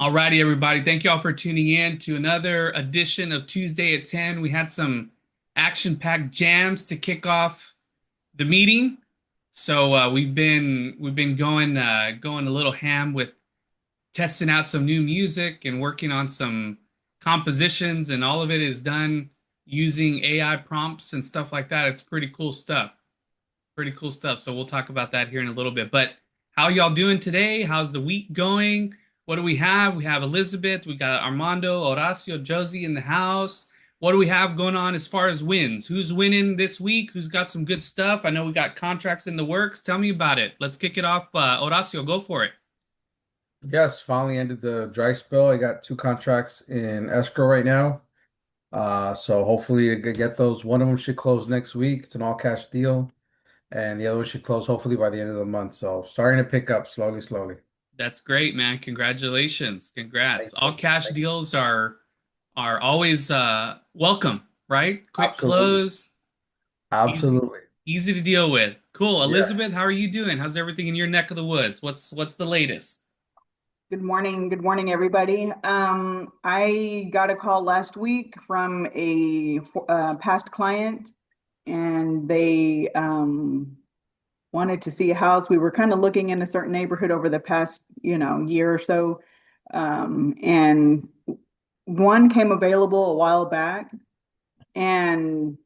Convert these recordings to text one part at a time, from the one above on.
Alrighty, everybody. Thank you all for tuning in to another edition of Tuesday at 10. We had some action-packed jams to kick off the meeting. So we've been going a little ham with testing out some new music and working on some compositions, and all of it is done using AI prompts and stuff like that. It's pretty cool stuff. Pretty cool stuff. So we'll talk about that here in a little bit. But how y'all doing today? How's the week going? What do we have? We have Elizabeth, we got Armando, Horacio, Josie in the house. What do we have going on as far as wins? Who's winning this week? Who's got some good stuff? I know we got contracts in the works. Tell me about it. Let's kick it off. Horacio, go for it. Yes, finally ended the dry spell. I got two contracts in escrow right now. So hopefully I could get those. One of them should close next week. It's an all cash deal. And the other one should close hopefully by the end of the month. So starting to pick up slowly, slowly. That's great, man. Congratulations. Congrats. Thank you. All cash Thank you. deals are always welcome, right? Quick Absolutely. close. Easy, Absolutely. easy to deal with. Cool. Yes. Elizabeth, how are you doing? How's everything in your neck of the woods? What's the latest? Good morning. Good morning, everybody. I got a call last week from a past client, and they wanted to see a house. We were kind of looking in a certain neighborhood over the past, year or so, and one came available a while back, and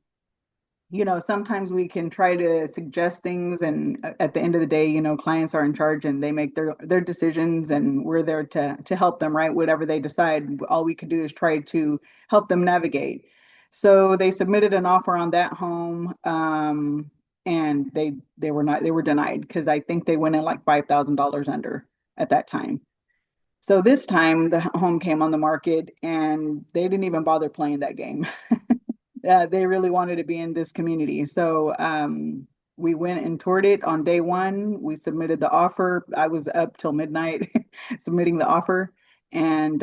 sometimes we can try to suggest things, and at the end of the day, clients are in charge and they make their decisions, and we're there to help them, right? Whatever they decide, all we can do is try to help them navigate. So they submitted an offer on that home, and they were denied because I think they went in like $5,000 under at that time. So this time the home came on the market and they didn't even bother playing that game. They really wanted to be in this community. So we went and toured it on day one. We submitted the offer. I was up till midnight submitting the offer, and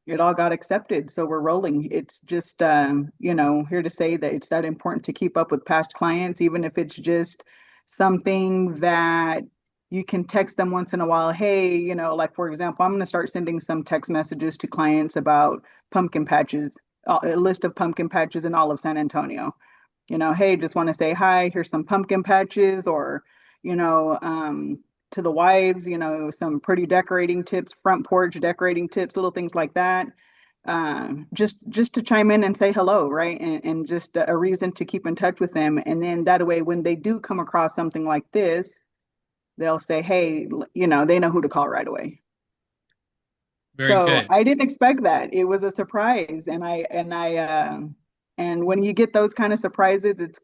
it all got accepted. So we're rolling. It's just, here to say that it's that important to keep up with past clients, even if it's just something that you can text them once in a while. Hey, like for example, I'm going to start sending some text messages to clients about pumpkin patches, a list of pumpkin patches in all of San Antonio. Hey, just want to say hi, here's some pumpkin patches, or, you know, um, to the wives, some pretty decorating tips, front porch decorating tips, little things like that. Just to chime in and say hello, right? And just a reason to keep in touch with them. And then that way, when they do come across something like this, they'll say, hey, they know who to call right away. Very So good. I didn't expect that. It was a surprise. And when you get those kind of surprises, it's,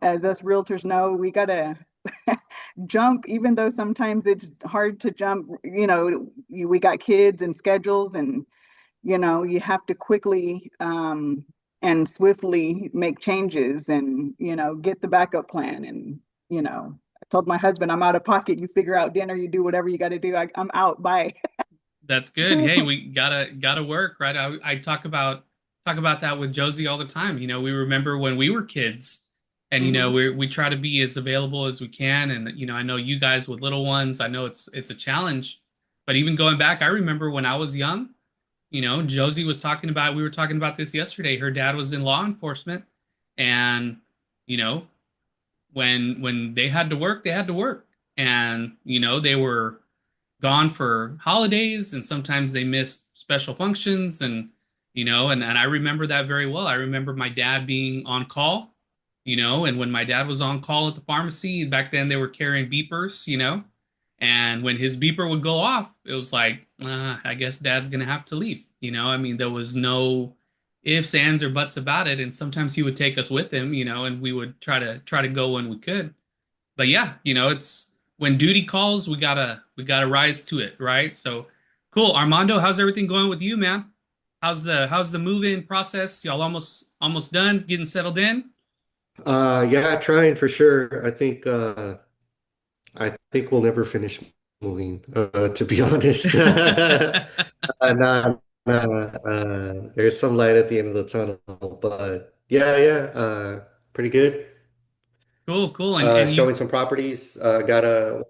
as us realtors know, we gotta jump, even though sometimes it's hard to jump. We got kids and schedules, and you have to quickly and swiftly make changes, and get the backup plan. And I told my husband, I'm out of pocket. You figure out dinner, you do whatever you got to do. I'm out. Bye. That's good. Hey, we gotta work, right? I talk about that with Josie all the time. We remember when we were kids, and Mhm. we try to be as available as we can. And I know you guys with little ones. I know it's a challenge, but even going back, I remember when I was young. Josie was talking about. We were talking about this yesterday. Her dad was in law enforcement, and you know when they had to work, they had to work, and they were gone for holidays, and sometimes they missed special functions, and I remember that very well. I remember my dad being on call, and when my dad was on call at the pharmacy back then, they were carrying beepers, and when his beeper would go off, it was like, I guess dad's gonna have to leave. I mean, there was no ifs, ands, or buts about it. And sometimes he would take us with him, and we would try to go when we could. But yeah, it's when duty calls, we gotta rise to it, right? So cool. Armando, how's everything going with you, man? How's the move-in process? Y'all almost done getting settled in? Yeah, trying for sure. I think we'll never finish moving, to be honest. Nah, there's some light at the end of the tunnel, but pretty good. Cool, cool. And you Showing some properties. Got a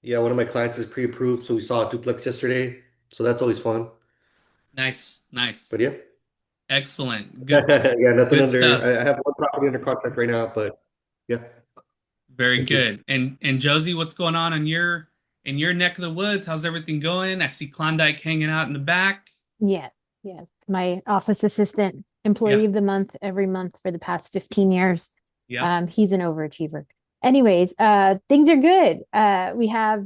Yeah, one of my clients is pre-approved, so we saw a duplex yesterday. So that's always fun. Nice, nice. But yeah. Excellent. Good, Yeah, nothing good under. stuff. I have one property under contract right now, but yeah, Very thank you. good. And Josie, what's going on in your neck of the woods? How's everything going? I see Klondike hanging out in the back. Yes, yes. My office assistant, Yeah, employee of the month every month for the past 15 years. yeah. He's an overachiever. Anyways, things are good. We have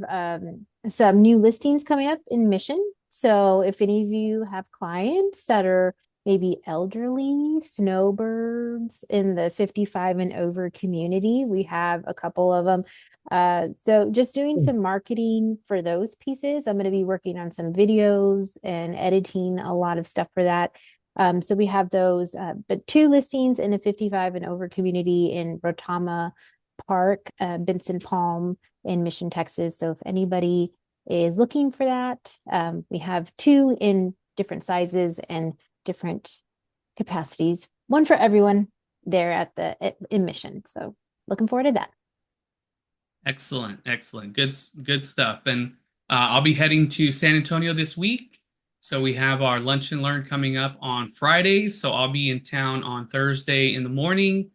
some new listings coming up in Mission. So if any of you have clients that are maybe elderly snowbirds in the 55 and over community, we have a couple of them. So just doing some marketing for those pieces. I'm going to be working on some videos and editing a lot of stuff for that. So we have those, but two listings in the 55 and over community in Rotama Park, Benson Palm in Mission, Texas. So if anybody is looking for that, we have two in different sizes and different capacities, one for everyone there in Mission. So looking forward to that. Excellent, excellent. Good stuff. And I'll be heading to San Antonio this week. So we have our lunch and learn coming up on Friday. So I'll be in town on Thursday in the morning,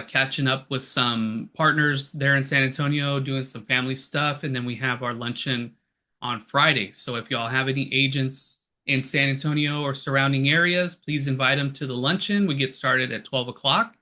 catching up with some partners there in San Antonio, doing some family stuff. And then we have our luncheon on Friday. So if y'all have any agents in San Antonio or surrounding areas, please invite them to the luncheon. We get started at 12 o'clock.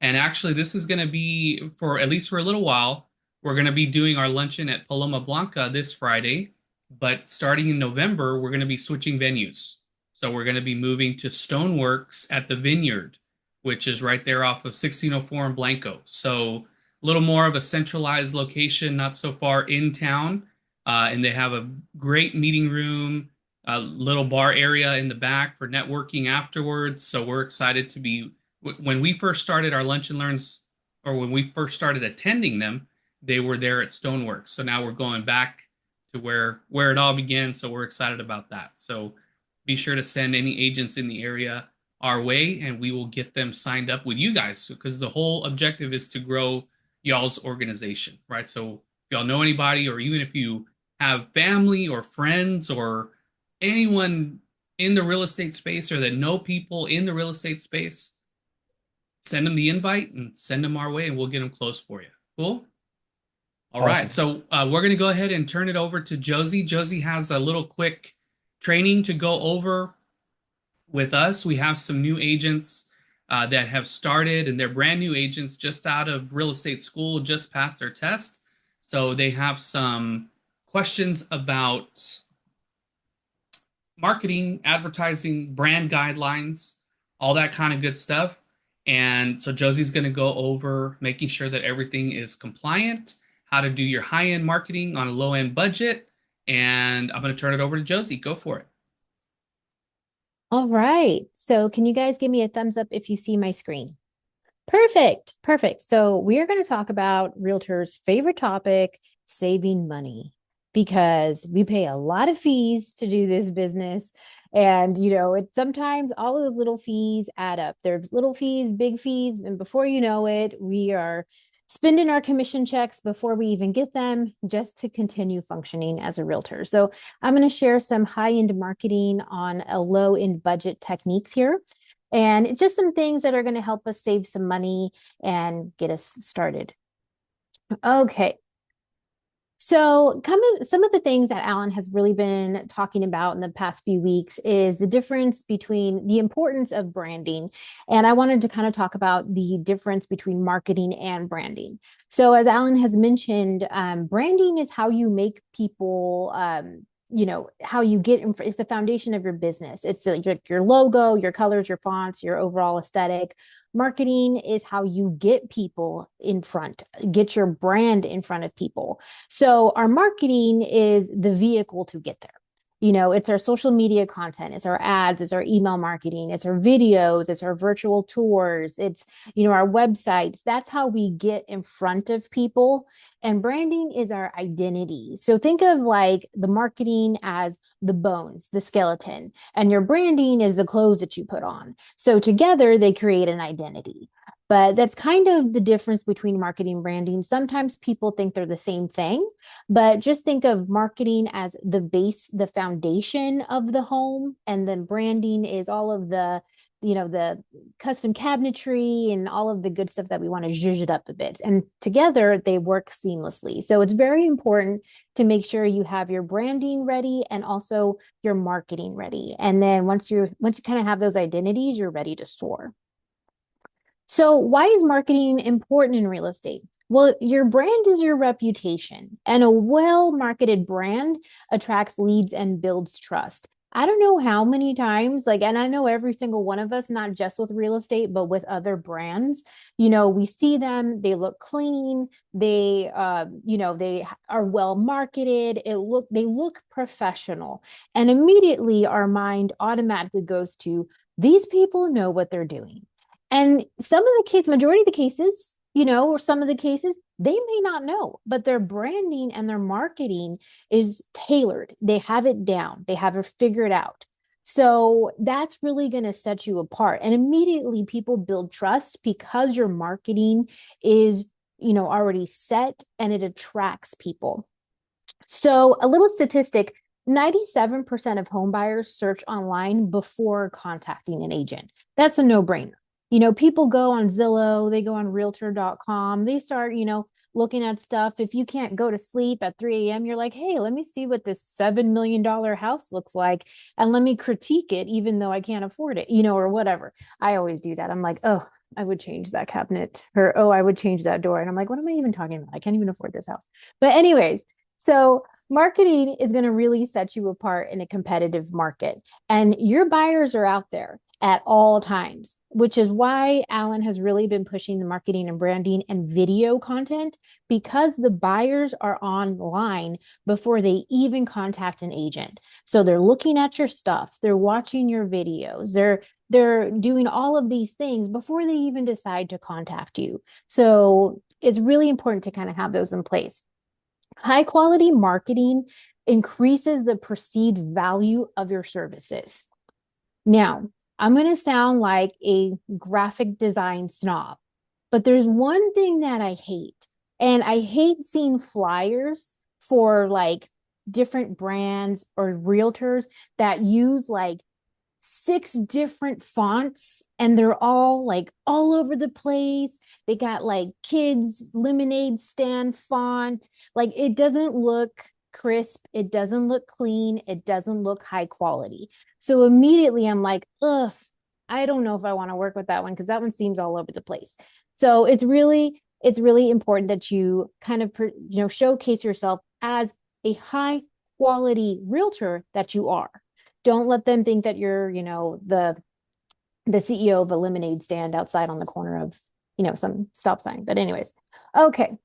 And actually, this is going to be for at least for a little while. We're going to be doing our luncheon at Paloma Blanca this Friday, but starting in November, we're going to be switching venues. So we're going to be moving to Stoneworks at the Vineyard, which is right there off of 1604 and Blanco. So a little more of a centralized location, not so far in town. And they have a great meeting room, a little bar area in the back for networking afterwards. So we're excited to be, when we first started our lunch and learns, or when we first started attending them, they were there at Stoneworks. So now we're going back to where it all began. So we're excited about that. So be sure to send any agents in the area our way, and we will get them signed up with you guys, because the whole objective is to grow y'all's organization, right? So if y'all know anybody, or even if you have family or friends or anyone in the real estate space or that know people in the real estate space, send them the invite and send them our way, and we'll get them close for you. Cool? All right, Awesome. so we're going to go ahead and turn it over to Josie. Josie has a little quick training to go over with us. We have some new agents that have started, and they're brand new agents just out of real estate school, just passed their test. So they have some questions about marketing, advertising, brand guidelines, all that kind of good stuff. And so Josie's going to go over making sure that everything is compliant, how to do your high-end marketing on a low-end budget. And I'm going to turn it over to Josie. Go for it. All right. So can you guys give me a thumbs up if you see my screen? Perfect. Perfect. So we are going to talk about realtors' favorite topic, saving money, because we pay a lot of fees to do this business. And, it's sometimes all of those little fees add up. There's little fees, big fees. And before you know it, we are spending our commission checks before we even get them, just to continue functioning as a realtor. So I'm going to share some high-end marketing on a low-end budget techniques here. And it's just some things that are going to help us save some money and get us started. Okay. So some of the things that Alan has really been talking about in the past few weeks is the difference between the importance of branding. And I wanted to kind of talk about the difference between marketing and branding. So as Alan has mentioned, branding is how you make people, how you get, it's the foundation of your business. It's your logo, your colors, your fonts, your overall aesthetic. Marketing is how you get people in front, get your brand in front of people. So our marketing is the vehicle to get there. It's our social media content, it's our ads, it's our email marketing, it's our videos, it's our virtual tours, it's, our websites. That's how we get in front of people. And branding is our identity. So think of like the marketing as the bones, the skeleton, and your branding is the clothes that you put on. So together they create an identity. But that's kind of the difference between marketing and branding. Sometimes people think they're the same thing, but just think of marketing as the base, the foundation of the home, and then branding is all of the, the custom cabinetry and all of the good stuff that we want to zhuzh it up a bit. And together they work seamlessly. So it's very important to make sure you have your branding ready and also your marketing ready. And then once you kind of have those identities, you're ready to soar. So why is marketing important in real estate? Well, your brand is your reputation, and a well-marketed brand attracts leads and builds trust. I don't know how many times, and I know every single one of us, not just with real estate, but with other brands, we see them, they look clean, they are well marketed, they look professional. And immediately our mind automatically goes to, these people know what they're doing. And majority of the cases, or some of the cases, they may not know, but their branding and their marketing is tailored. They have it down. They have it figured out. So that's really going to set you apart. And immediately people build trust because your marketing is, already set and it attracts people. So a little statistic, 97% of home buyers search online before contacting an agent. That's a no-brainer. People go on Zillow, they go on realtor.com, they start, looking at stuff. If you can't go to sleep at 3 a.m., you're like, hey, let me see what this $7 million house looks like. And let me critique it, even though I can't afford it, or whatever. I always do that. I'm like, oh, I would change that cabinet, or, oh, I would change that door. And I'm like, what am I even talking about? I can't even afford this house. But anyways, so marketing is going to really set you apart in a competitive market. And your buyers are out there at all times, which is why Alan has really been pushing the marketing and branding and video content, because the buyers are online before they even contact an agent. So they're looking at your stuff, they're watching your videos, they're doing all of these things before they even decide to contact you. So it's really important to kind of have those in place. High quality marketing increases the perceived value of your services. Now, I'm going to sound like a graphic design snob, but there's one thing that I hate, and I hate seeing flyers for different brands or realtors that use 6 different fonts, and they're all all over the place. They got kids lemonade stand font. It doesn't look crisp, it doesn't look clean, it doesn't look high quality. So immediately I'm like, ugh, I don't know if I want to work with that one, because that one seems all over the place. So it's really important that you kind of showcase yourself as a high quality realtor that you are. Don't let them think that you're, the CEO of a lemonade stand outside on the corner of, some stop sign. But anyways, okay.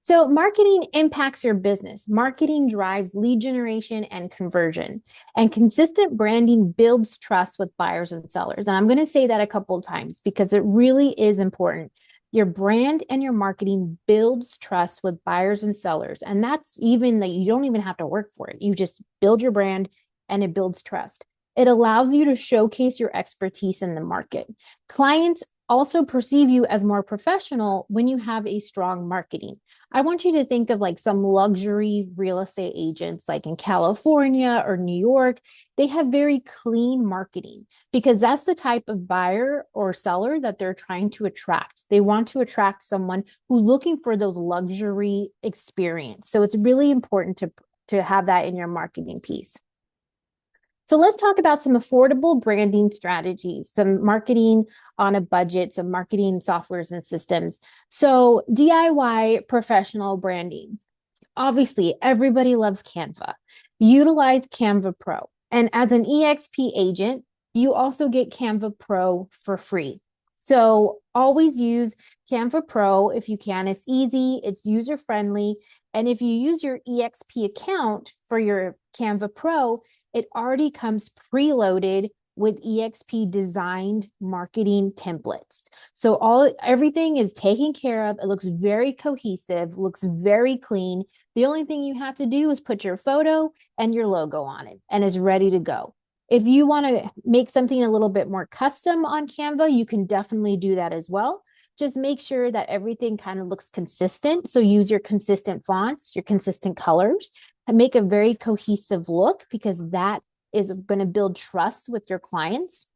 So marketing impacts your business. Marketing drives lead generation and conversion. And consistent branding builds trust with buyers and sellers. And I'm going to say that a couple of times because it really is important. Your brand and your marketing builds trust with buyers and sellers. And that's even that you don't even have to work for it. You just build your brand and it builds trust. It allows you to showcase your expertise in the market. Clients also perceive you as more professional when you have a strong marketing. I want you to think of some luxury real estate agents in California or New York. They have very clean marketing because that's the type of buyer or seller that they're trying to attract. They want to attract someone who's looking for those luxury experience. So it's really important to have that in your marketing piece. So let's talk about some affordable branding strategies, some marketing on a budget, some marketing softwares and systems. So DIY professional branding. Obviously, everybody loves Canva. Utilize Canva Pro. And as an EXP agent, you also get Canva Pro for free. So always use Canva Pro if you can. It's easy, it's user-friendly. And if you use your EXP account for your Canva Pro, it already comes preloaded with EXP designed marketing templates. So everything is taken care of. It looks very cohesive, looks very clean. The only thing you have to do is put your photo and your logo on it, and it's ready to go. If you want to make something a little bit more custom on Canva, you can definitely do that as well. Just make sure that everything kind of looks consistent. So use your consistent fonts, your consistent colors, and make a very cohesive look, because that is going to build trust with your clients.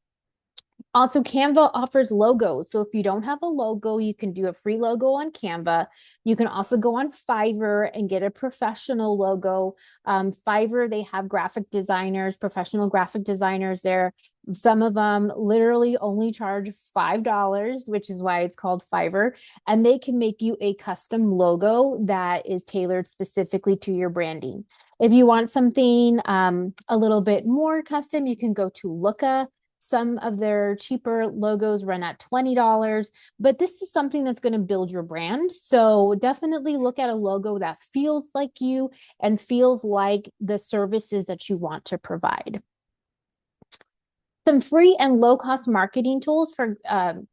Also, Canva offers logos. So if you don't have a logo, you can do a free logo on Canva. You can also go on Fiverr and get a professional logo. Fiverr, they have graphic designers, professional graphic designers there. Some of them literally only charge $5, which is why it's called Fiverr. And they can make you a custom logo that is tailored specifically to your branding. If you want something a little bit more custom, you can go to Looka. Some of their cheaper logos run at $20, but this is something that's going to build your brand. So definitely look at a logo that feels like you and feels like the services that you want to provide. Some free and low-cost marketing tools for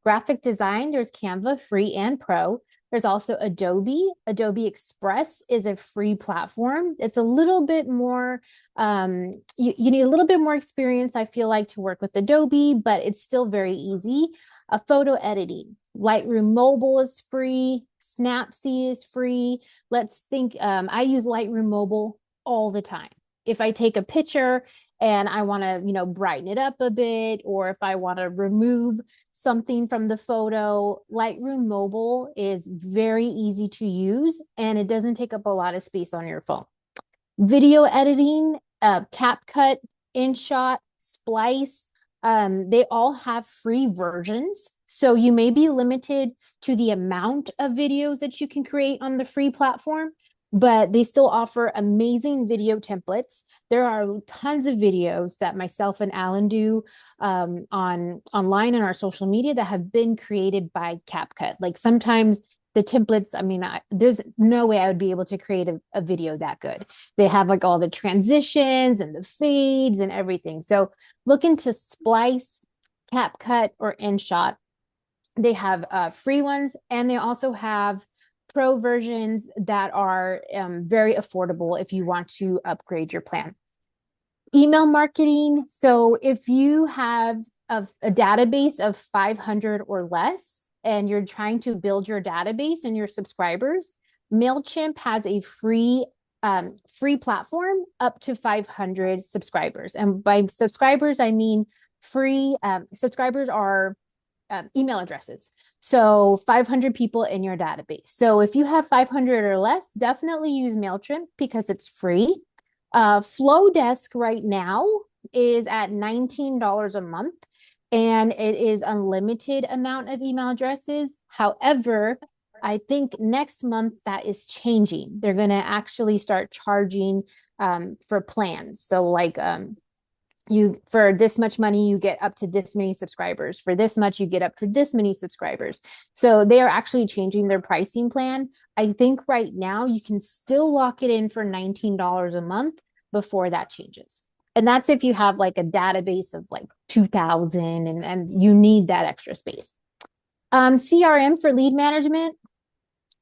graphic design. There's Canva, free and pro. There's also Adobe. Adobe Express is a free platform. It's a little bit more, you need a little bit more experience, I feel like, to work with Adobe, but it's still very easy. Photo editing. Lightroom Mobile is free. Snapseed is free. Let's think, I use Lightroom Mobile all the time. If I take a picture and I want to, brighten it up a bit, or if I want to remove something from the photo, Lightroom Mobile is very easy to use and it doesn't take up a lot of space on your phone. Video editing, CapCut, InShot, Splice, they all have free versions. So you may be limited to the amount of videos that you can create on the free platform, but they still offer amazing video templates. There are tons of videos that myself and Alan do online on our social media that have been created by CapCut. Like sometimes the templates, there's no way I would be able to create a video that good. They have like all the transitions and the fades and everything. So look into Splice, CapCut, or InShot. They have free ones, and they also have pro versions that are very affordable if you want to upgrade your plan. Email marketing. So if you have a database of 500 or less, and you're trying to build your database and your subscribers, MailChimp has a free platform up to 500 subscribers. And by subscribers, I mean free subscribers are email addresses. So 500 people in your database. So if you have 500 or less, definitely use MailChimp because it's free. Flowdesk right now is at $19 a month, and it is unlimited amount of email addresses. However, I think next month that is changing. They're going to actually start charging for plans. So like for this much money, you get up to this many subscribers. For this much, you get up to this many subscribers. So they are actually changing their pricing plan. I think right now you can still lock it in for $19 a month before that changes. And that's if you have like a database of like 2,000 and you need that extra space. CRM for lead management.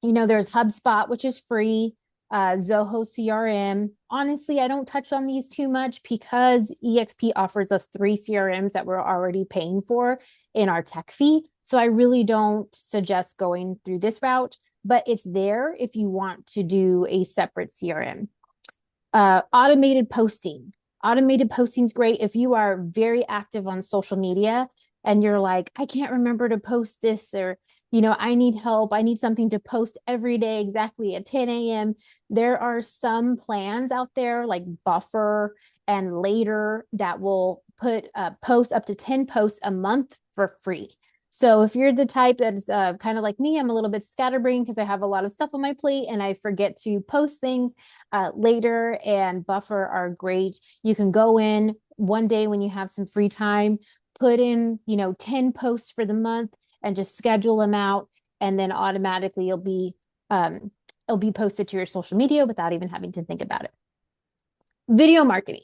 There's HubSpot, which is free. Zoho CRM. Honestly, I don't touch on these too much because EXP offers us 3 CRMs that we're already paying for in our tech fee. So I really don't suggest going through this route, but it's there if you want to do a separate CRM. Automated posting. Automated posting is great if you are very active on social media and you're like, I can't remember to post this, or I need help. I need something to post every day exactly at 10 a.m. There are some plans out there like Buffer and Later that will post up to 10 posts a month for free. So if you're the type that's kind of like me, I'm a little bit scatterbrained because I have a lot of stuff on my plate and I forget to post things. Later and Buffer are great. You can go in one day when you have some free time, put in 10 posts for the month, and just schedule them out, and then automatically it'll be posted to your social media without even having to think about it. Video marketing.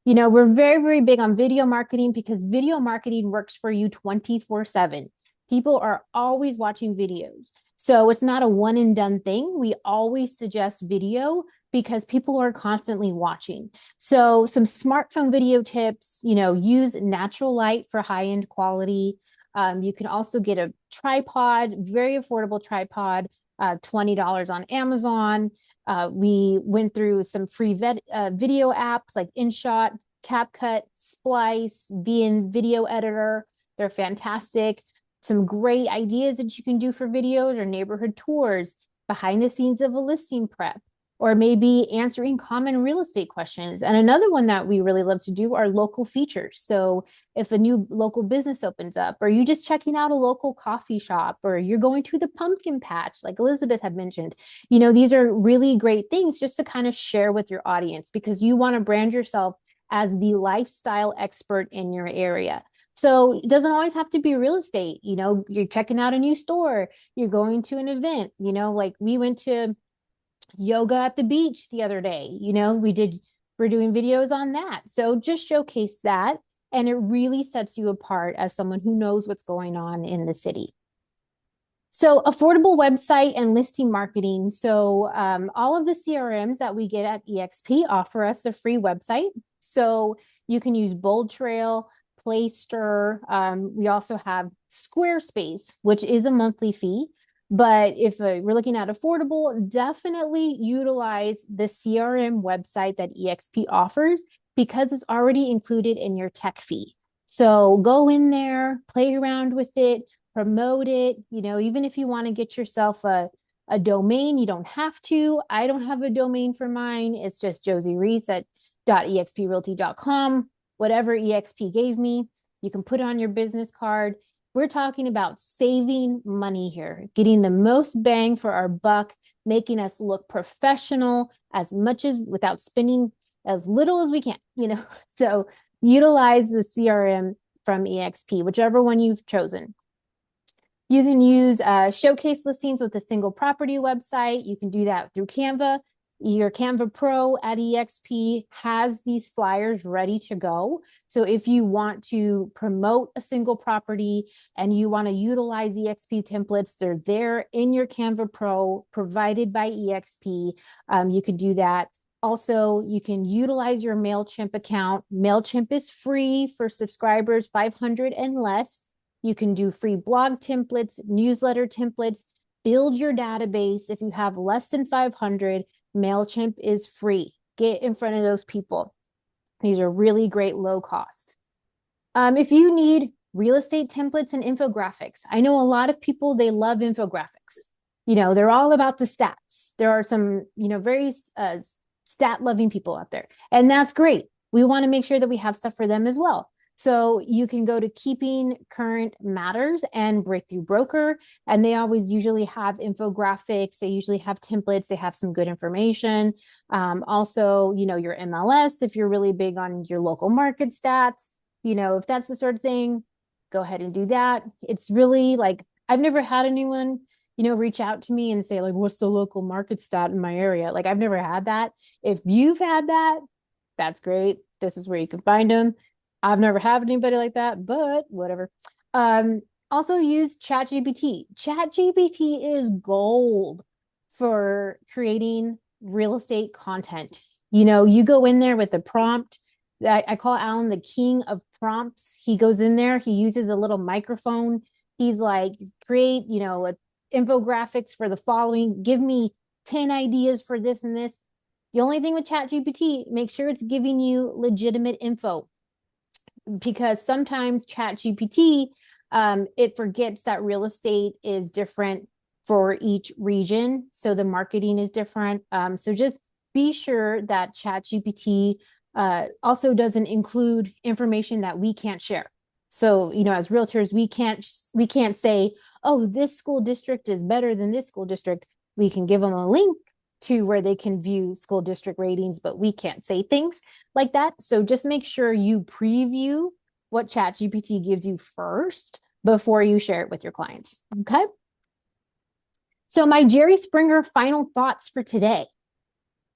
We're very, very big on video marketing because video marketing works for you 24/7. People are always watching videos. So it's not a one and done thing. We always suggest video because people are constantly watching. So some smartphone video tips, use natural light for high-end quality. You can also get a tripod, very affordable tripod, $20 on Amazon. We went through some free video apps like InShot, CapCut, Splice, video editor. They're fantastic. Some great ideas that you can do for videos or neighborhood tours, behind the scenes of a listing prep, or maybe answering common real estate questions. And another one that we really love to do are local features. So if a new local business opens up, or you just checking out a local coffee shop, or you're going to the pumpkin patch, like Elizabeth had mentioned, these are really great things just to kind of share with your audience, because you want to brand yourself as the lifestyle expert in your area. So it doesn't always have to be real estate. You're checking out a new store, you're going to an event, like we went to yoga at the beach the other day. We're doing videos on that. So just showcase that. And it really sets you apart as someone who knows what's going on in the city. So affordable website and listing marketing. So all of the CRMs that we get at EXP offer us a free website. So you can use Bold Trail, Playster. We also have Squarespace, which is a monthly fee. But if we're looking at affordable, definitely utilize the CRM website that EXP offers, because it's already included in your tech fee. So go in there, play around with it, promote it. Even if you want to get yourself a domain, you don't have to. I don't have a domain for mine. It's just Josie Reese at .exprealty.com. Whatever EXP gave me, you can put it on your business card. We're talking about saving money here, getting the most bang for our buck, making us look professional as much as without spending as little as we can, So utilize the CRM from EXP, whichever one you've chosen. You can use showcase listings with a single property website. You can do that through Canva. Your Canva Pro at EXP has these flyers ready to go. So if you want to promote a single property and you want to utilize EXP templates, they're there in your Canva Pro provided by EXP. You could do that. Also, you can utilize your MailChimp account. MailChimp is free for subscribers 500 and less. You can do free blog templates, newsletter templates, build your database. If you have less than 500, MailChimp is free. Get in front of those people. These are really great low cost. If you need real estate templates and infographics, I know a lot of people, they love infographics. They're all about the stats. There are some, very stat loving people out there, and that's great. We want to make sure that we have stuff for them as well. So you can go to Keeping Current Matters and Breakthrough Broker, and they always usually have infographics. They usually have templates. They have some good information. Also, your MLS, if you're really big on your local market stats, if that's the sort of thing, go ahead and do that. It's really like, I've never had anyone, reach out to me and say like, what's the local market stat in my area? Like, I've never had that. If you've had that, that's great. This is where you can find them. I've never had anybody like that, but whatever. Also use ChatGPT. ChatGPT is gold for creating real estate content. You go in there with the prompt. I call Alan the king of prompts. He goes in there, he uses a little microphone. He's like, create, infographics for the following. Give me 10 ideas for this and this. The only thing with ChatGPT, make sure it's giving you legitimate info, because sometimes ChatGPT, it forgets that real estate is different for each region. So the marketing is different. So just be sure that ChatGPT also doesn't include information that we can't share. So, as realtors, we can't say, oh, this school district is better than this school district. We can give them a link to where they can view school district ratings, but we can't say things like that. So just make sure you preview what ChatGPT gives you first before you share it with your clients. Okay. So my Jerry Springer final thoughts for today.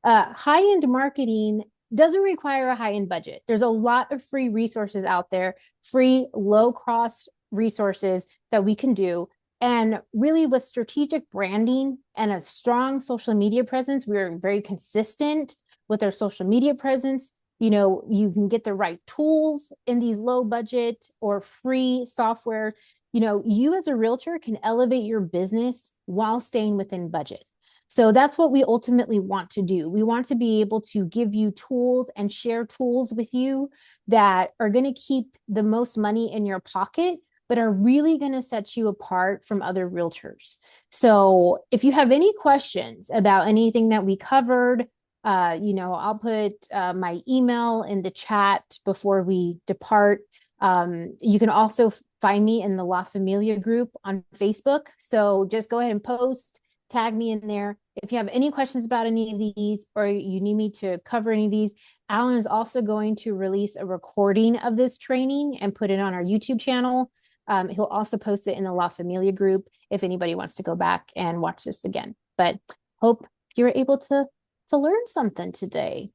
High-end marketing doesn't require a high-end budget. There's a lot of free resources out there, free low-cost resources that we can do. And really, with strategic branding and a strong social media presence, we're very consistent with our social media presence. You can get the right tools in these low budget or free software. You as a realtor can elevate your business while staying within budget. So that's what we ultimately want to do. We want to be able to give you tools and share tools with you that are going to keep the most money in your pocket, but are really going to set you apart from other realtors. So if you have any questions about anything that we covered, I'll put my email in the chat before we depart. You can also find me in the La Familia group on Facebook. So just go ahead and post, tag me in there. If you have any questions about any of these, or you need me to cover any of these, Alan is also going to release a recording of this training and put it on our YouTube channel. He'll also post it in the La Familia group if anybody wants to go back and watch this again. But hope you're able to learn something today.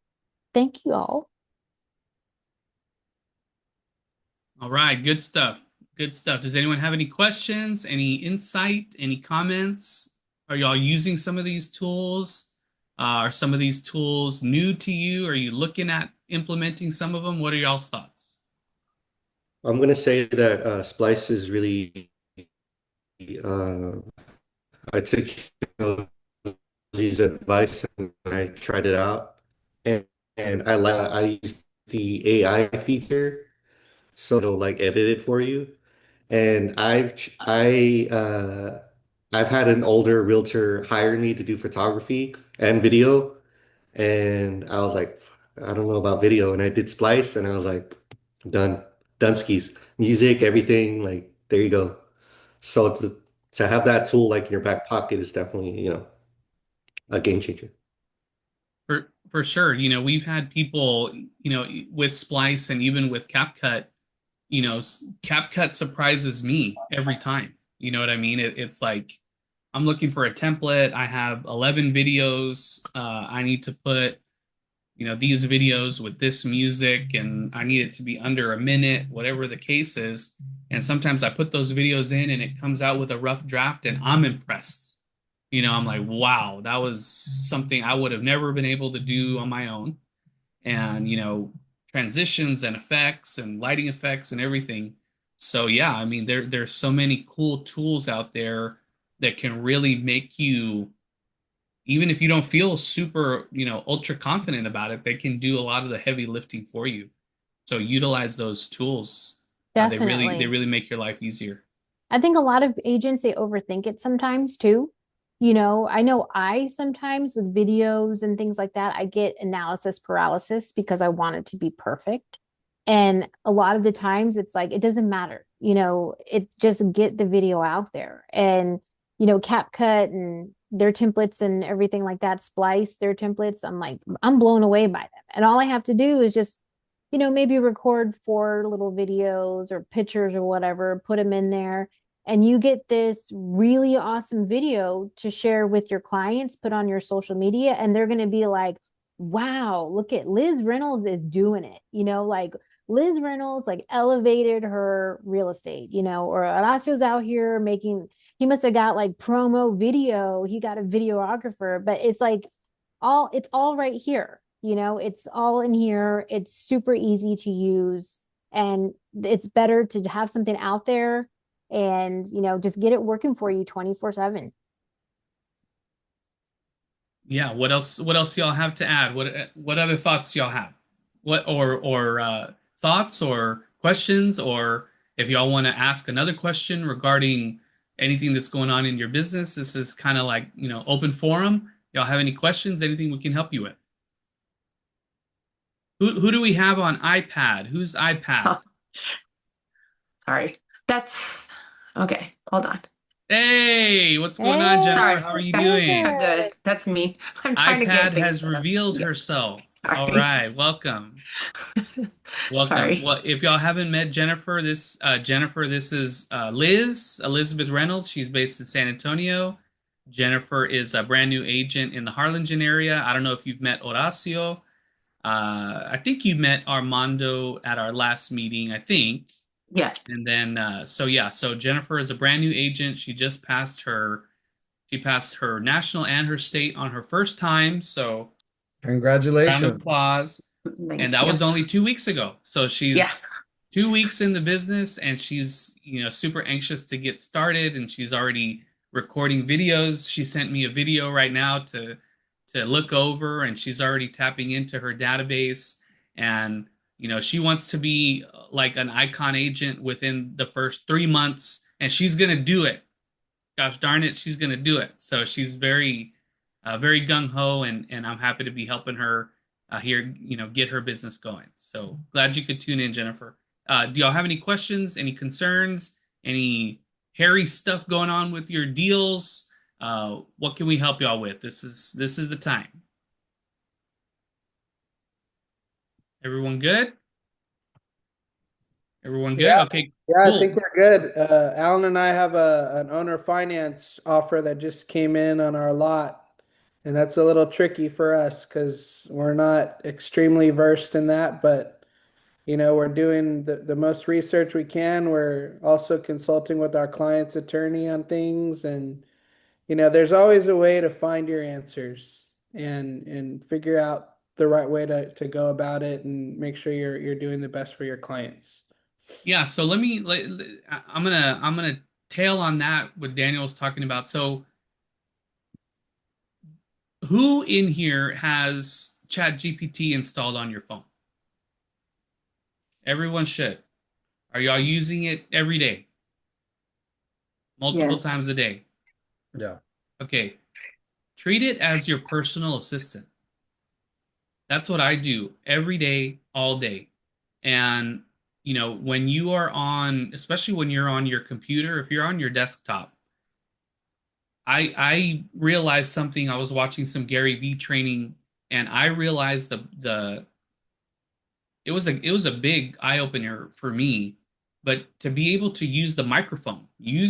Thank you all. All right, good stuff. Good stuff. Does anyone have any questions, any insight, any comments? Are y'all using some of these tools? Are some of these tools new to you? Are you looking at implementing some of them? What are y'all's thoughts? I'm gonna say that Splice is really uh, I took Josie's advice and I tried it out, and I used the AI feature, so it'll like edit it for you. And I've had an older realtor hire me to do photography and video, and I was like, I don't know about video, and I did Splice, and I was like, done, done skis, music, everything, like there you go. So to have that tool like in your back pocket is definitely, a game changer. For sure. We've had people, with Splice and even with CapCut, CapCut surprises me every time. You know what I mean? It's like I'm looking for a template. I have 11 videos. I need to put, these videos with this music, and I need it to be under a minute, whatever the case is. And sometimes I put those videos in and it comes out with a rough draft, and I'm impressed. I'm like, wow, that was something I would have never been able to do on my own. And, transitions and effects and lighting effects and everything. So yeah, I mean, there's so many cool tools out there that can really make you, even if you don't feel super, ultra confident about it, they can do a lot of the heavy lifting for you. So utilize those tools. They Definitely. really make your life easier. I think a lot of agents, they overthink it sometimes too. I know I sometimes with videos and things like that, I get analysis paralysis because I want it to be perfect. And a lot of the times it's like, it doesn't matter, it just get the video out there. And, CapCut and their templates and everything like that, Splice, their templates, I'm like, I'm blown away by them. And all I have to do is just, maybe record 4 little videos or pictures or whatever, put them in there, and you get this really awesome video to share with your clients, put on your social media, and they're going to be like, wow, look at Liz Reynolds is doing it. Like Liz Reynolds like elevated her real estate, or Horacio's out here making, he must have got like promo video. He got a videographer, but it's like it's all right here. It's all in here. It's super easy to use, and it's better to have something out there and, just get it working for you 24/7. Yeah. What else y'all have to add? What other thoughts y'all have? What or thoughts or questions, or if y'all want to ask another question regarding anything that's going on in your business, this is kind of like, open forum. Y'all have any questions, anything we can help you with? Who do we have on iPad? Who's iPad? Oh, sorry. That's okay. Hold on. Hey, what's going on, Hey, Jennifer? Sorry. How are you I'm doing? Jennifer. good. That's me. I'm trying to iPad get things has set up. revealed Yeah. herself. All Sorry. right, welcome. Welcome. Sorry. Well, if y'all haven't met Jennifer, this is Liz, Elizabeth Reynolds. She's based in San Antonio. Jennifer is a brand new agent in the Harlingen area. I don't know if you've met Horacio. I think you met Armando at our last meeting, I think. Yeah. And then so yeah, so Jennifer is a brand new agent. She passed her national and her state on her first time. So round of Congratulations. applause. And Thank that you. was only 2 weeks ago. So Yeah. she's 2 weeks in the business and she's, super anxious to get started and she's already recording videos. She sent me a video right now to look over and she's already tapping into her database and she wants to be like an icon agent within the first 3 months and she's gonna do it. Gosh darn it, she's gonna do it. So she's very gung ho, and I'm happy to be helping her here, get her business going. So glad you could tune in, Jennifer. Do y'all have any questions, any concerns, any hairy stuff going on with your deals? What can we help y'all with? This is the time. Everyone good? Everyone good? Yeah, Okay, yeah, I think cool. we're good. Alan and I have an owner finance offer that just came in on our lot, and that's a little tricky for us because we're not extremely versed in that, but we're doing the most research we can. We're also consulting with our client's attorney on things, and there's always a way to find your answers and figure out the right way to go about it and make sure you're doing the best for your clients. Yeah, so I'm gonna tail on that what Daniel was talking about. So who in here has ChatGPT installed on your phone? Everyone should. Are y'all using it every day? Multiple Yes. times a day? Yeah. Okay. Treat it as your personal assistant. That's what I do every day, all day. And, when you are on, especially when you're on your computer, if you're on your desktop, I realized something. I was watching some Gary Vee training and I realized the it was a big eye opener for me. But to be able to use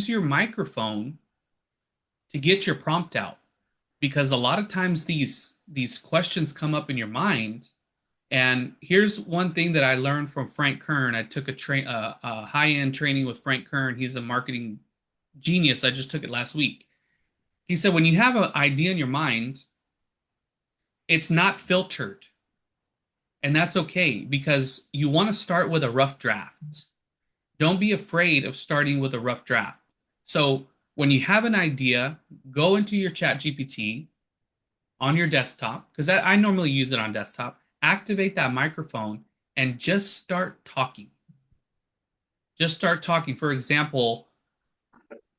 your microphone to get your prompt out, because a lot of times these questions come up in your mind. And here's one thing that I learned from Frank Kern. I took a high end training with Frank Kern. He's a marketing genius. I just took it last week. He said when you have an idea in your mind, it's not filtered. And that's okay because you want to start with a rough draft. Don't be afraid of starting with a rough draft. So when you have an idea, go into your chat GPT on your desktop, because I normally use it on desktop, activate that microphone and just start talking. Just start talking. For example,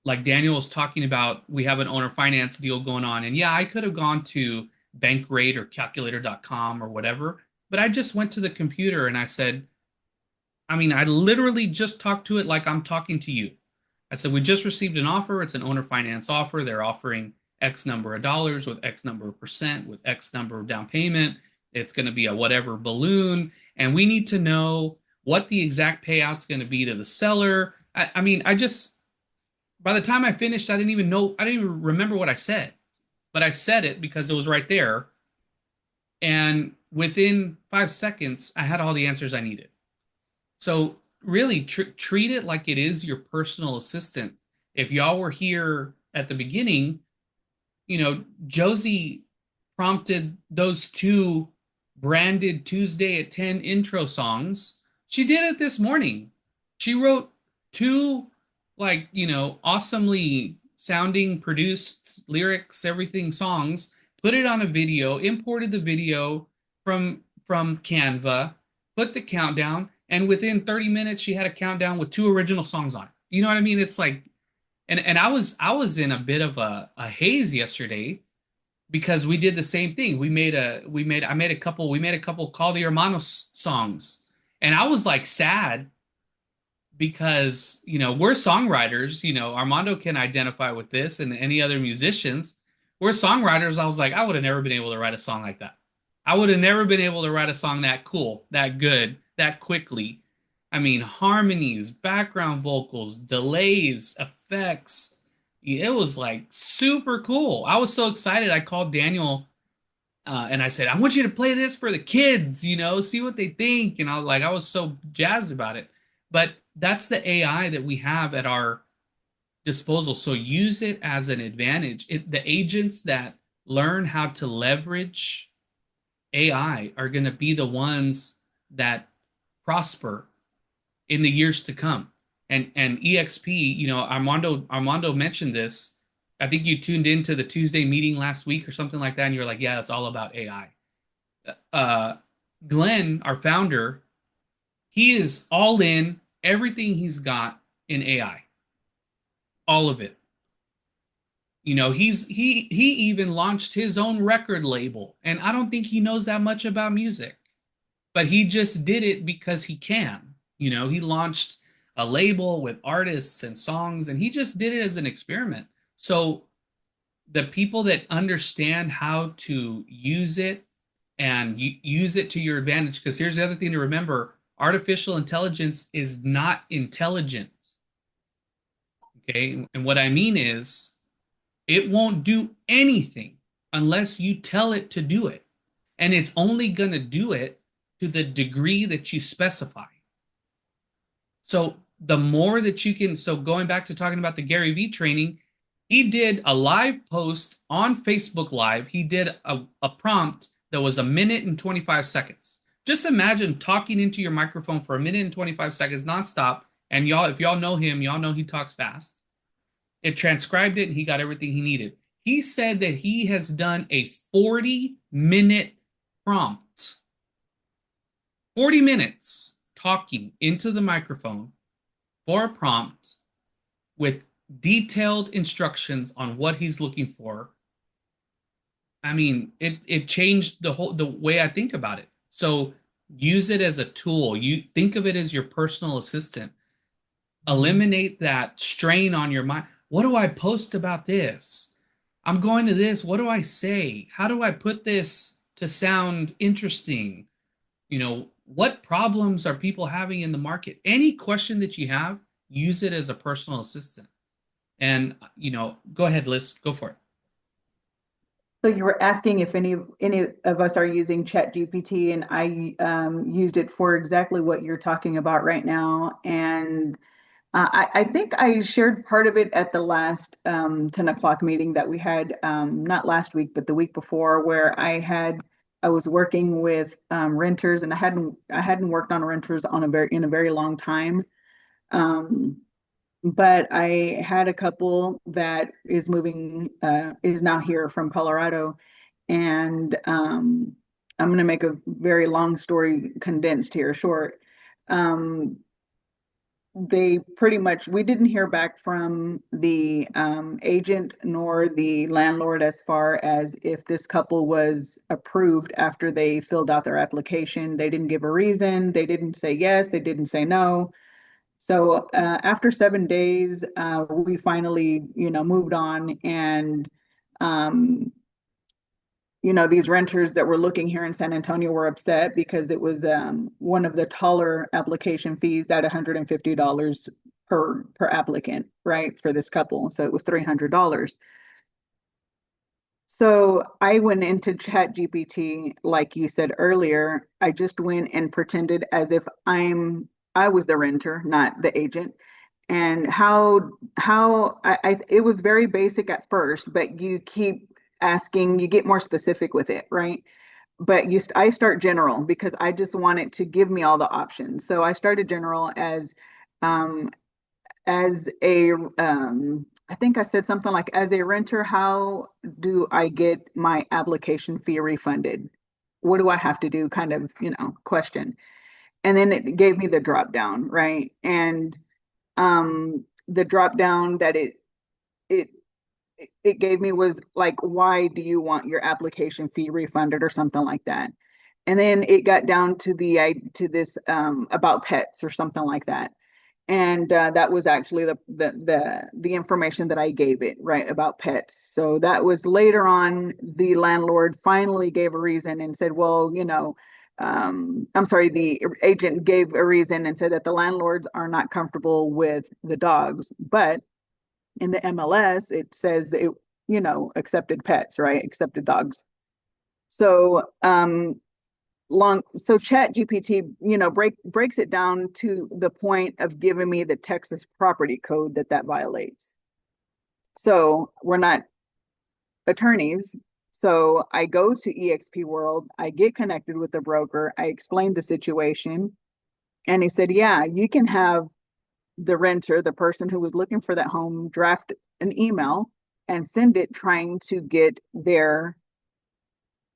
like Daniel was talking about, we have an owner finance deal going on. And yeah, I could have gone to Bankrate or calculator.com or whatever, but I just went to the computer and I said, I literally just talked to it like I'm talking to you. I said, we just received an offer. It's an owner finance offer. They're offering X number of dollars with X number of percent with X number of down payment. It's going to be a whatever balloon. And we need to know what the exact payout's going to be to the seller. By the time I finished, I didn't even remember what I said, but I said it because it was right there. And within 5 seconds, I had all the answers I needed. So really treat it like it is your personal assistant. If y'all were here at the beginning, Josie prompted those two branded Tuesday at 10 intro songs. She did it this morning. She wrote two, like, awesomely sounding, produced lyrics, everything songs, put it on a video, imported the video from Canva, put the countdown, and within 30 minutes she had a countdown with two original songs on it. You know what I mean? It's like, and I was in a bit of a haze yesterday because we did the same thing. We made a couple Call the Hermanos songs. And I was like sad because, we're songwriters, Armando can identify with this and any other musicians. We're songwriters. I was like, I would have never been able to write a song like that. I would have never been able to write a song that cool, that good, that quickly. Harmonies, background vocals, delays, effects. It was like super cool. I was so excited. I called Daniel and I said, I want you to play this for the kids, see what they think. And I was so jazzed about it. But that's the AI that we have at our disposal. So use it as an advantage. The agents that learn how to leverage AI are going to be the ones that prosper in the years to come. And EXP, Armando mentioned this. I think you tuned into the Tuesday meeting last week or something like that, and you're like, yeah, it's all about AI. Glenn, our founder, he is all in everything he's got in AI, all of it. He even launched his own record label, and I don't think he knows that much about music, but he just did it because he can. He launched a label with artists and songs, and he just did it as an experiment. So the people that understand how to use it and use it to your advantage, because here's the other thing to remember: artificial intelligence is not intelligent. Okay, and what I mean is, it won't do anything unless you tell it to do it. And it's only going to do it to the degree that you specify. So the more that you can, so going back to talking about the Gary Vee training, he did a live post on Facebook Live. He did a prompt that was 1 minute and 25 seconds. Just imagine talking into your microphone for 1 minute and 25 seconds nonstop. And y'all, if y'all know him, y'all know he talks fast. It transcribed it and he got everything he needed. He said that he has done a 40-minute prompt. 40 minutes talking into the microphone for a prompt with detailed instructions on what he's looking for. I mean, it changed the way I think about it. So use it as a tool. You think of it as your personal assistant. Eliminate that strain on your mind. What do I post about this? I'm going to this. What do I say? How do I put this to sound interesting? What problems are people having in the market? Any question that you have, use it as a personal assistant. And, go ahead, Liz, go for it. So you were asking if any of us are using ChatGPT, and I used it for exactly what you're talking about right now. And I think I shared part of it at the last 10 o'clock meeting that we had, not last week, but the week before, where I was working with renters, and I hadn't worked on renters in a very long time. But I had a couple that is now here from Colorado, and I'm going to make a very long story condensed here, short. They pretty much, we didn't hear back from the agent nor the landlord as far as if this couple was approved after they filled out their application. They didn't give a reason. They didn't say yes. They didn't say no. So after 7 days, we finally, moved on, and these renters that were looking here in San Antonio were upset because it was one of the taller application fees at $150 per applicant, right, for this couple. So it was $300. So I went into ChatGPT, like you said earlier. I just went and pretended as if I was the renter, not the agent. And it was very basic at first, but you keep asking, you get more specific with it, right? But I start general because I just want it to give me all the options. So I started general um, as a I think I said something like, as a renter, how do I get my application fee refunded? What do I have to do? Kind of, question. And then it gave me the drop down, right? And the drop down that it it gave me was like, why do you want your application fee refunded, or something like that? And then it got down to this about pets or something like that. And that was actually the information that I gave it, right, about pets. So that was later on. The landlord finally gave a reason and said, well, I'm sorry, the agent gave a reason and said that the landlords are not comfortable with the dogs, but in the MLS it says it, accepted pets, right, accepted dogs. So so ChatGPT, breaks it down to the point of giving me the Texas property code that violates. So we're not attorneys. So I go to eXp World, I get connected with the broker, I explained the situation, and he said, yeah, you can have the renter, the person who was looking for that home, draft an email and send it trying to get their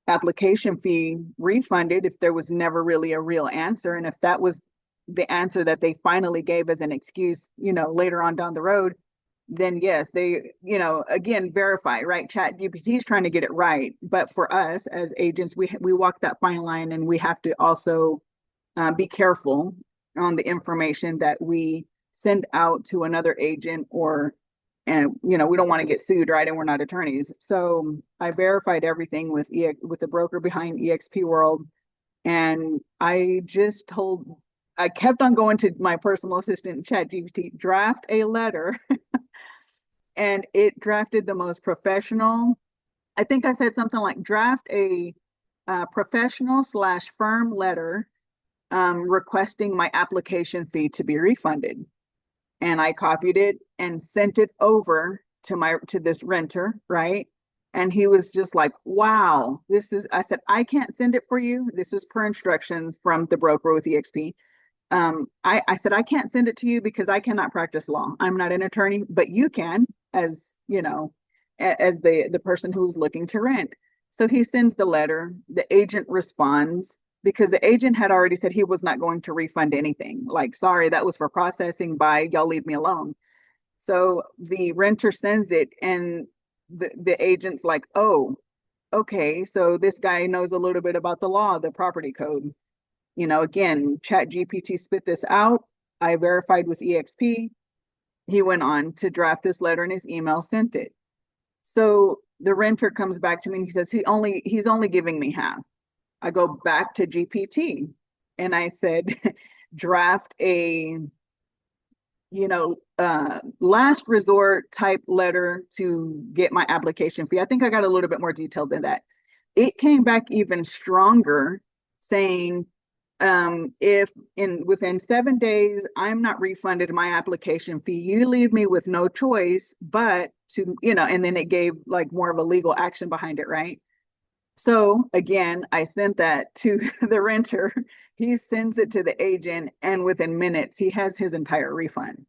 application fee refunded if there was never really a real answer. And if that was the answer that they finally gave as an excuse, later on down the road, then yes, they, again, verify, right? Chat GPT is trying to get it right. But for us as agents, we walk that fine line, and we have to also be careful on the information that we send out to another agent, and we don't want to get sued, right? And we're not attorneys. So I verified everything with the broker behind eXp World, and I kept on going to my personal assistant, ChatGPT, draft a letter, and it drafted the most professional. I think I said something like draft a professional/firm letter requesting my application fee to be refunded. And I copied it and sent it over to this renter, right? And he was just like, wow, I said, I can't send it for you. This was per instructions from the broker with EXP. I said, I can't send it to you because I cannot practice law. I'm not an attorney, but you can, as as the person who's looking to rent. So he sends the letter, the agent responds, because the agent had already said he was not going to refund anything. Like, sorry, that was for processing, bye, y'all leave me alone. So the renter sends it, and the agent's like, oh, okay, so this guy knows a little bit about the law, the property code. Again, ChatGPT spit this out. I verified with EXP. He went on to draft this letter in his email, sent it. So the renter comes back to me and he says he's only giving me half. I go back to GPT and I said, draft a last resort type letter to get my application fee. I think I got a little bit more detailed than that. It came back even stronger, saying, if within 7 days I'm not refunded my application fee, you leave me with no choice but to, and then it gave like more of a legal action behind it, right? So again, I sent that to the renter. He sends it to the agent, and within minutes, he has his entire refund.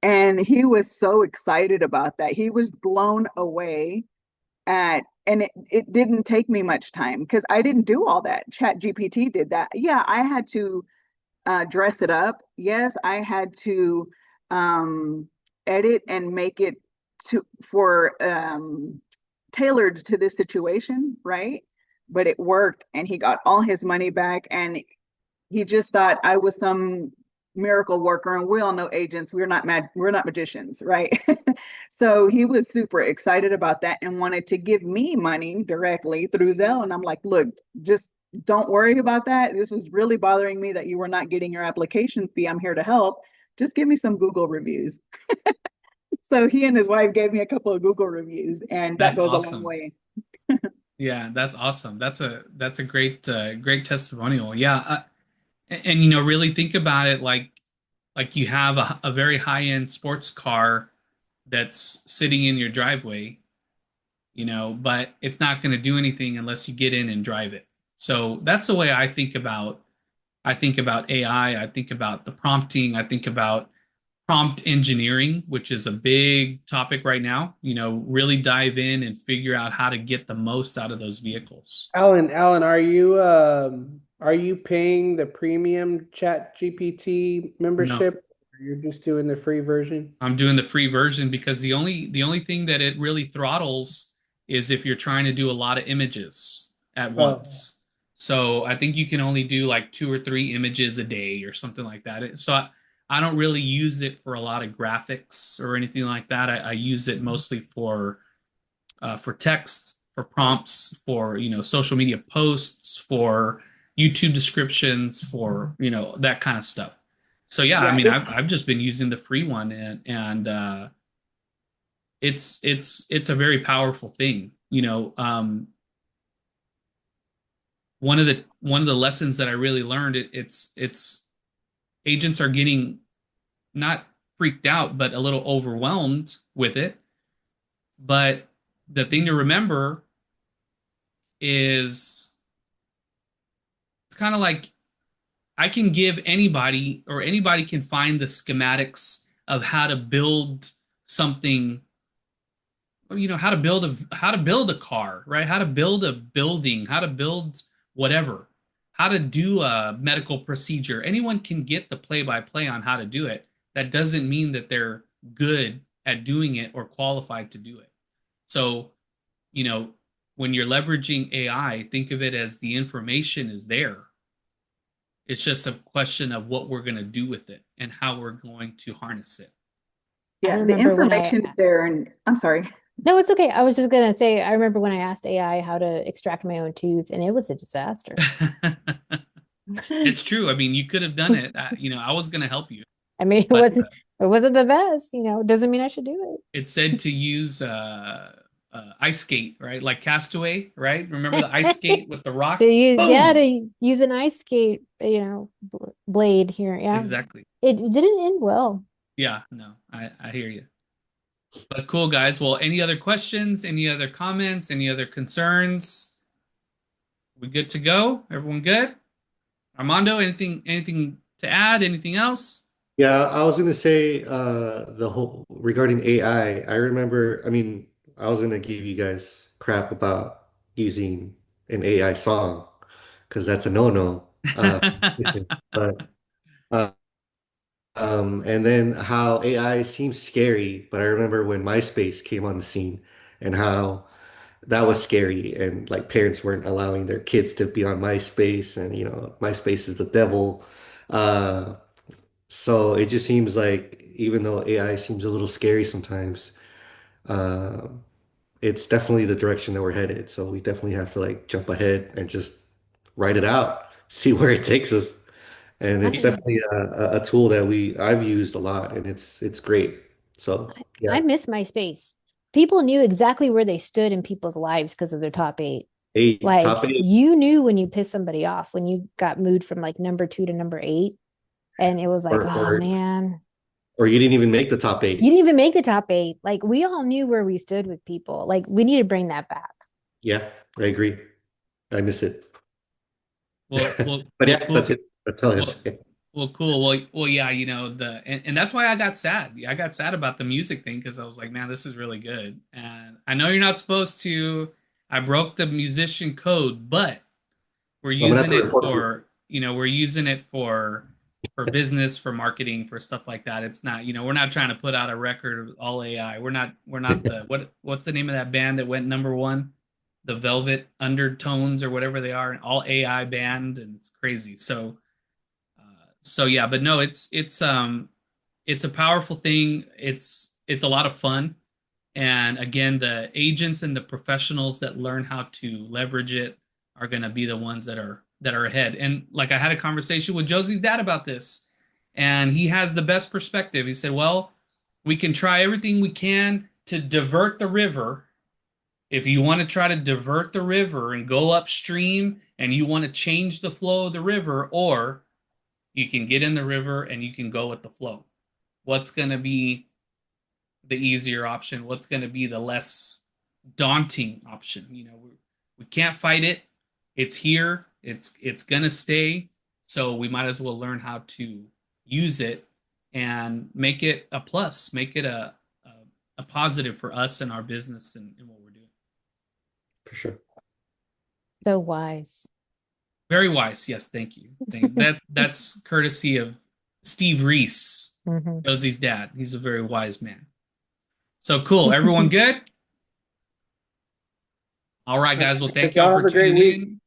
And he was so excited about that. He was blown away and it didn't take me much time because I didn't do all that. Chat GPT did that. Yeah, I had to dress it up. Yes, I had to edit and make it for tailored to this situation, right? But it worked, and he got all his money back, and he just thought I was some miracle worker, and we all know agents, we're not magicians, right? So he was super excited about that and wanted to give me money directly through Zelle, and I'm like, look, just don't worry about that. This was really bothering me that you were not getting your application fee. I'm here to help. Just give me some Google reviews. So he and his wife gave me a couple of Google reviews, and that That's goes a long awesome. way. Yeah, that's awesome. That's a great great testimonial. Yeah, and really think about it like you have a very high-end sports car that's sitting in your driveway, but it's not going to do anything unless you get in and drive it. So that's the way I think about AI. I think about the prompting. I think about prompt engineering, which is a big topic right now. Really dive in and figure out how to get the most out of those vehicles. Alan, are you paying the premium Chat GPT No, membership? Or you're just doing the free version? I'm doing the free version because the only thing that it really throttles is if you're trying to do a lot of images at Oh, once. So I think you can only do like 2 or 3 images a day or something like that. I don't really use it for a lot of graphics or anything like that. I use it mostly for text, for prompts, for social media posts, for YouTube descriptions, for that kind of stuff. So yeah, I yeah. mean, I've just been using the free one, and it's a very powerful thing. one of the lessons that I really learned, it's agents are getting not freaked out, but a little overwhelmed with it. But the thing to remember is it's kind of like I can give anybody, or anybody can find the schematics of how to build something, how to build a car, right? How to build a building, how to build whatever, how to do a medical procedure. Anyone can get the play-by-play on how to do it. That doesn't mean that they're good at doing it or qualified to do it. So, you know, when you're leveraging AI, think of it as the information is there. It's just a question of what we're going to do with it and how we're going to harness it. I Yeah, the remember when information is there, and I'm sorry. No, it's okay. I was just gonna say, I remember when I asked AI how to extract my own tooth, and it was a disaster. It's true. I mean, you could have done it. I was going to help you, I mean, but it wasn't the best, doesn't mean I should do it said to use ice skate, right? Like Castaway, right? Remember the ice it. skate with the rock? Yeah, Boom! to use an ice skate, blade here. Yeah. Exactly. It didn't end well. Yeah, no, I hear you. But cool, guys. Well, any other questions? Any other comments? Any other concerns? We good to go? Everyone good? Armando, anything to add? Anything else? Yeah, I was gonna say the whole regarding AI. I remember, I mean, I was gonna give you guys crap about using an AI song because that's a no-no. But uh, and then how AI seems scary, but I remember when MySpace came on the scene and how that was scary and like parents weren't allowing their kids to be on MySpace and MySpace is the devil. Uh, so it just seems like even though AI seems a little scary sometimes, uh, it's definitely the direction that we're headed. So we definitely have to like jump ahead and just write it out, see where it takes us. And it's I definitely a tool that I've used a lot and it's great. So I yeah, miss MySpace. People knew exactly where they stood in people's lives because of their top eight. eight, Like top eight, you knew when you pissed somebody off, when you got moved from like number two to number eight, and it was like, or oh or man, or you didn't even make the top you eight. didn't even make the top eight. Like we all knew where we stood with people. Like we need to bring that back. Yeah, I agree. I miss it. Well, well, But well, yeah, that's cool. it. That's all I have to Well, say. cool. Well, yeah. And that's why I got sad. I got sad about the music thing because I was like, man, this is really good. And I know you're not supposed to. I broke the musician code, but we're I'm gonna have using to it report you. for, we're using it for business, for marketing, for stuff like that. It's not, we're not trying to put out a record all AI. We're not the what's the name of that band that went number one? The Velvet Undertones or whatever they are, an all AI band, and it's crazy. So yeah, but no, it's a powerful thing. It's a lot of fun. And again, the agents and the professionals that learn how to leverage it are going to be the ones that are ahead. And like I had a conversation with Josie's dad about this, and he has the best perspective. He said, "Well, we can try everything we can to divert the river. If you want to try to divert the river and go upstream and you want to change the flow of the river, or you can get in the river and you can go with the flow. What's going to be the easier option? What's going to be the less daunting option? We can't fight it. It's here. It's going to stay. So we might as well learn how to use it and make it a plus, make it a positive for us and our business and what we're doing. For sure. So wise. Very wise. Yes, thank you. That's courtesy of Steve Reese, Mm-hmm. Josie's dad. He's a very wise man. So cool. Everyone good? All right, guys. Well, thank y'all Y'all for have a great tuning week. in.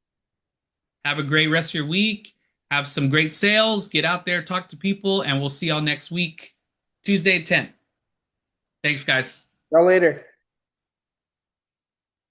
Have a great rest of your week. Have some great sales. Get out there, talk to people, and we'll see y'all next week, Tuesday at 10. Thanks, guys. Y'all later.